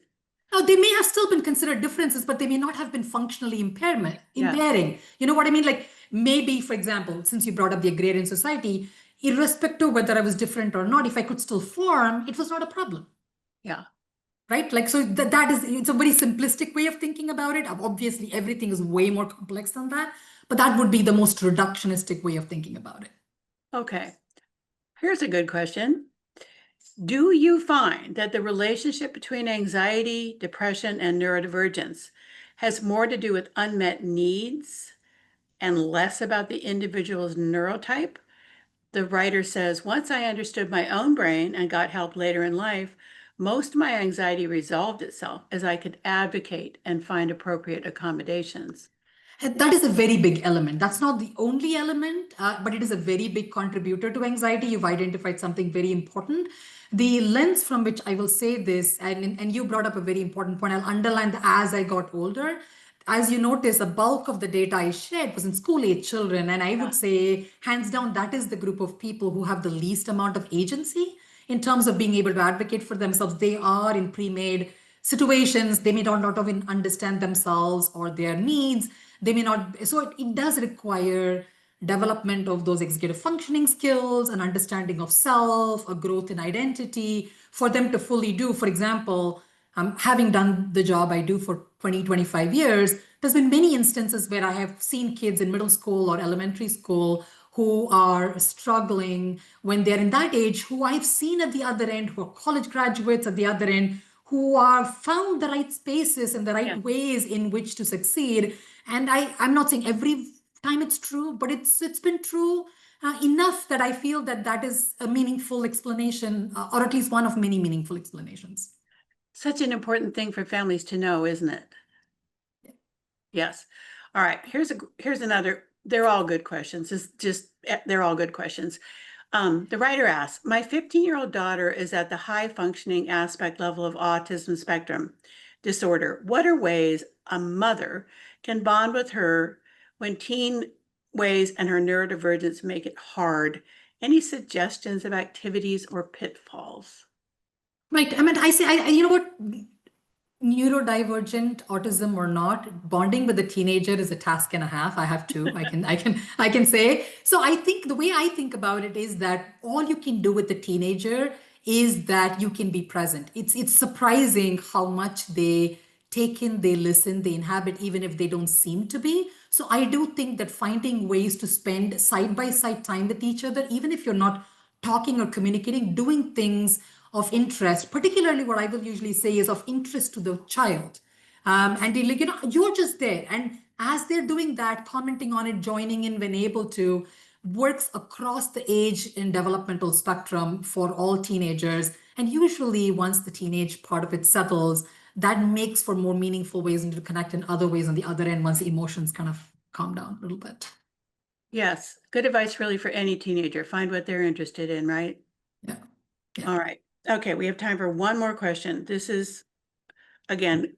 S2: Now, they may have still been considered differences, but they may not have been functionally
S1: Yes.
S2: impairing. You know what I mean? Like maybe, for example, since you brought up the agrarian society, irrespective of whether I was different or not, if I could still form, it was not a problem.
S1: Yeah.
S2: Right? Like, so that is, it's a very simplistic way of thinking about it. Obviously, everything is way more complex than that, but that would be the most reductionistic way of thinking about it.
S1: Okay. Here's a good question. Do you find that the relationship between anxiety, depression, and neurodivergence has more to do with unmet needs and less about the individual's neurotype? The writer says, once I understood my own brain and got help later in life, most of my anxiety resolved itself as I could advocate and find appropriate accommodations.
S2: And that is a very big element. That's not the only element, but it is a very big contributor to anxiety. You've identified something very important. The lens from which I will say this, and you brought up a very important point, I'll underline that as I got older. As you notice, the bulk of the data I shared was in school age children. And I would
S1: Yeah.
S2: say, hands down, that is the group of people who have the least amount of agency in terms of being able to advocate for themselves. They are in pre-made situations. They may not even understand themselves or their needs. They may not. So it does require development of those executive functioning skills, an understanding of self, a growth in identity for them to fully do. For example, having done the job I do for 20, 25 years, there's been many instances where I have seen kids in middle school or elementary school who are struggling when they're in that age, who I've seen at the other end, who are college graduates at the other end, who are found the right spaces and the right
S1: Yeah.
S2: ways in which to succeed. And I'm not saying every time it's true, but it's been true enough that I feel that that is a meaningful explanation, or at least one of many meaningful explanations.
S1: Such an important thing for families to know, isn't it? Yes. All right. Here's another. They're all good questions. They're all good questions. The writer asks, my 15-year-old daughter is at the high functioning aspect level of autism spectrum disorder. What are ways a mother can bond with her when teen ways and her neurodivergence make it hard? Any suggestions of activities or pitfalls?
S2: Right. I mean, you know what? Neurodivergent autism or not, bonding with a teenager is a task and a half. I have to, I can say. So I think the way I think about it is that all you can do with the teenager is that you can be present. It's surprising how much they take in, they listen, they inhabit, even if they don't seem to be. So I do think that finding ways to spend side by side time with each other, even if you're not talking or communicating, doing things of interest, particularly what I will usually say is of interest to the child. And they like, you're just there. And as they're doing that, commenting on it, joining in when able to, works across the age and developmental spectrum for all teenagers. And usually once the teenage part of it settles, that makes for more meaningful ways to connect in other ways on the other end once the emotions kind of calm down a little bit.
S1: Yes. Good advice really for any teenager. Find what they're interested in, right?
S2: Yeah. Yeah.
S1: All right. Okay, we have time for one more question. This is, again,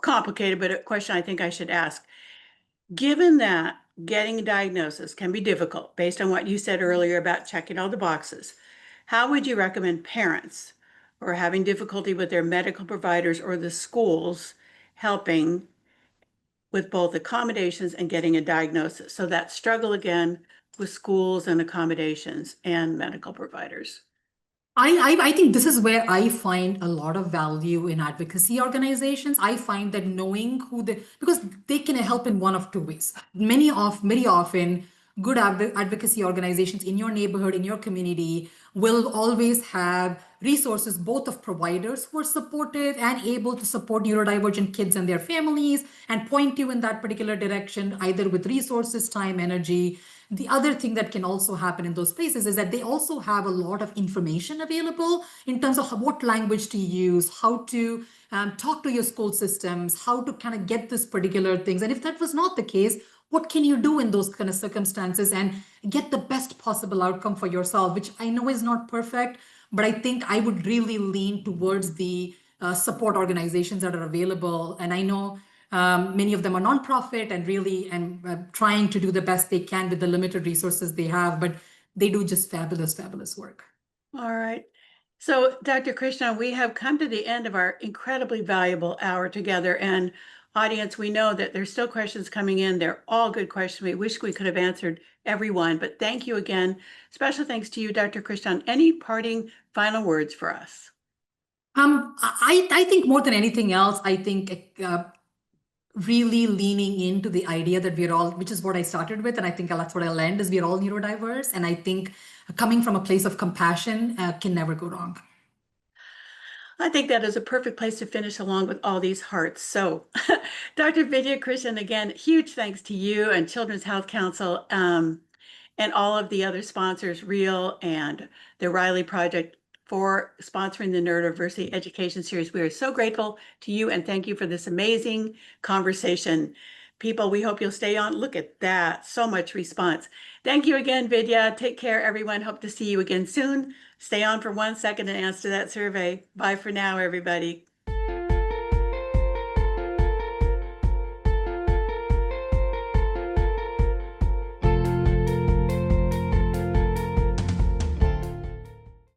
S1: complicated, but a question I think I should ask. Given that getting a diagnosis can be difficult based on what you said earlier about checking all the boxes, how would you recommend parents who are having difficulty with their medical providers or the schools helping with both accommodations and getting a diagnosis? So that struggle again with schools and accommodations and medical providers.
S2: I think this is where I find a lot of value in advocacy organizations. I find that knowing who they, because they can help in one of two ways. Very often, good advocacy organizations in your neighborhood, in your community, will always have resources both of providers who are supportive and able to support neurodivergent kids and their families and point you in that particular direction, either with resources, time, energy. The other thing that can also happen in those places is that they also have a lot of information available in terms of what language to use, how to talk to your school systems, how to kind of get this particular things. And if that was not the case, what can you do in those kind of circumstances and get the best possible outcome for yourself, which I know is not perfect, but I think I would really lean towards the support organizations that are available. And I know many of them are nonprofit and really trying to do the best they can with the limited resources they have, but they do just fabulous, fabulous work.
S1: All right. So, Dr. Krishnan, we have come to the end of our incredibly valuable hour together. And audience, we know that there's still questions coming in. They're all good questions. We wish we could have answered every one, but thank you again. Special thanks to you, Dr. Krishnan. Any parting final words for us?
S2: I think more than anything else, I think really leaning into the idea that we're all, which is what I started with, and I think that's what I'll end, is we're all neurodiverse. And I think coming from a place of compassion can never go wrong.
S1: I think that is a perfect place to finish along with all these hearts. So, Dr. Vidya Krishnan, again, huge thanks to you and Children's Health Council and all of the other sponsors, REAL and the Riley Project, for sponsoring the Neurodiversity Education Series. We are so grateful to you and thank you for this amazing conversation. People, we hope you'll stay on. Look at that, so much response. Thank you again, Vidya. Take care, everyone. Hope to see you again soon. Stay on for 1 second and answer that survey. Bye for now, everybody.